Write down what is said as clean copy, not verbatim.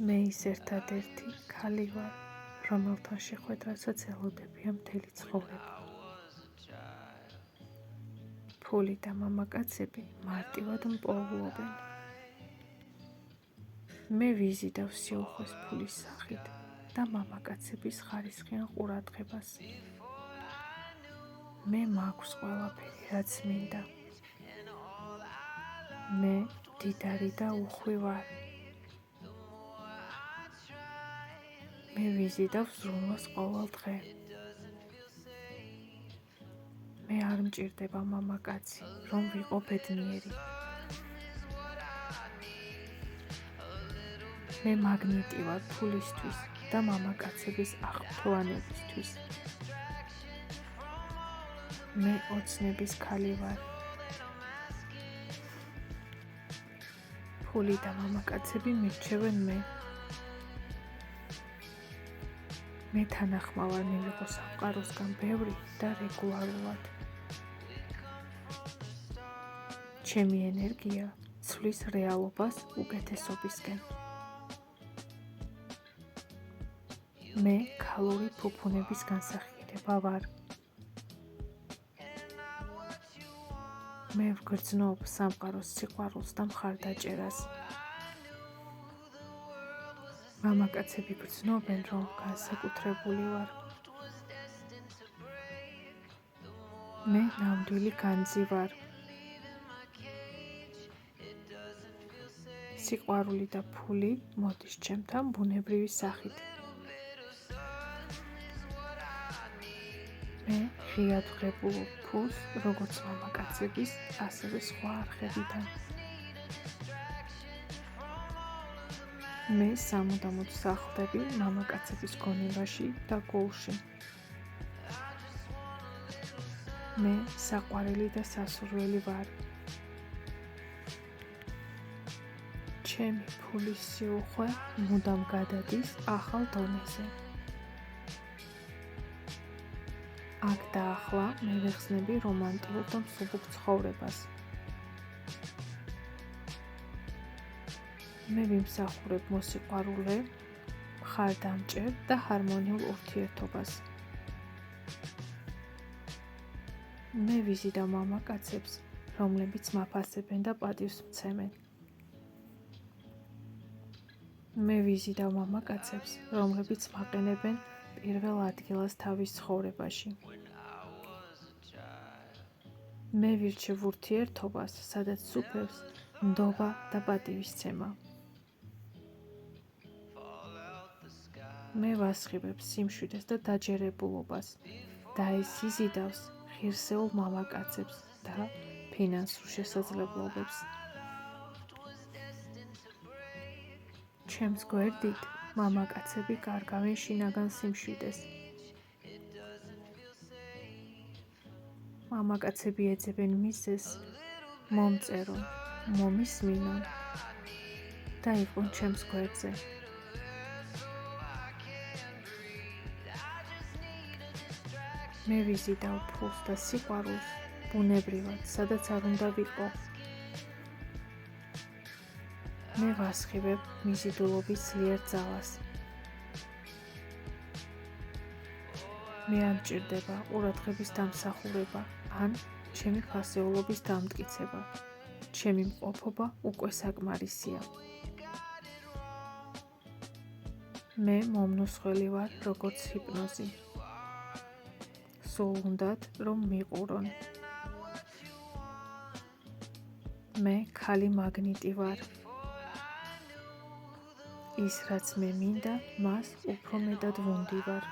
მე ის ერთადერთი ქალი ვარ, რომელთან შეხვედრასაც ელოდებია მთელი ცხოვრება. ფული და მამაკაცები მარტივად მპოულობენ. მე ვიზიდავ სიუხვეს ფულის სახით და მამაკაცების ხარისხიან ყურადღებას. მე მაქვს ყველაფერი, რაც მინდა. მე მდიდარი და უხვი ვარ. მე ვიზიდავ ზრუნვას ყოველ დღე. მე არ მჭირდება მამაკაცი, რომ ვიყო ბედნიერი. მე მაგნიტი ვარ ფულისთვის და მამაკაცების აღფრთოვანებისთვის. მე ოცნების ქალი ვარ. ფული და მამაკაცები მირჩევენ მე. მე თანახმავარ მივიღო სამყაროსგან ბევრი და რეგულარულად. ჩემი ენერგია ცვლის რეალობას უკეთესობისკენ. მე ქალური ფუფუნების განსახილება ვარ. მე ვგრძნობ სამყაროს სიყვარულს და მხარდაჭერას. მამაკაცები გრძნობენ, რომ განსაკუთრებული ვარ. მე ნამდვილი განძი ვარ. სიყვარული და ფული მოდის ჩემთან ბუნებრივი სახით. მე ღიად ვღებულობ ფულს, როგორც მამაკაცების, ასევე სხვა არხებიდან. მე სამუდამოდ სახლდები მამაკაცების გონებაში და გულში. მე საყვარელი და სასურველი ვარ. ჩემი ფულის სიუხვე მუდამ გადადის ახალ დონეზე. აქ და ახლა მე ვეხსნები რომანტიკულ და მსუბუქ ცხოვრებას. მე ვიმსახურებ მოსიყვარულე, მხარდამჭერ და ჰარმონიულ ურთიერთობას. მე ვიზიდავ მამაკაცებს, რომლებიც მაფასებენ და პატივს მცემენ. მე ვიზიდავ მამაკაცებს, რომლებიც მაყენებენ პირველ ადგილას თავის ცხოვრებაში. მე ვირჩევ ურთიერთობას, სადაც სუფევს ნდობა და პატივისცემა. მე ვასხივებ სიმშვიდეს და დაჯერებულობას და ეს იზიდავს ღირსეულ მამაკაცებს და ფინანსურ შესაძლებლობებს. ჩემს გვერდით მამაკაცები კარგავენ შინაგან სიმშვიდეს. მამაკაცები ეძებენ მიზეზს, მომწერონ, მომისმინონ და იყვნენ ჩემს გვერდზე. მე ვიზიდავ ფულს და სიყვარულს ბუნებრივად, სადაც არ უნდა ვიყო. მე ვასხივებ მიზიდულობის ძლიერ ძალას. მე არ მჭირდება ყურადღების დამსახურება ან ჩემი ფასეულობის დამტკიცება. ჩემი მყოფობა უკვე საკმარისია. მე მომნუსხველი ვარ, როგორც ჰიპნოზი. სულ უნდათ, რომ მიყურონ. მე ქალი მაგნიტი ვარ. ის, რაც მე მინდა, მას უფრო მეტად ვუნდი ვარ.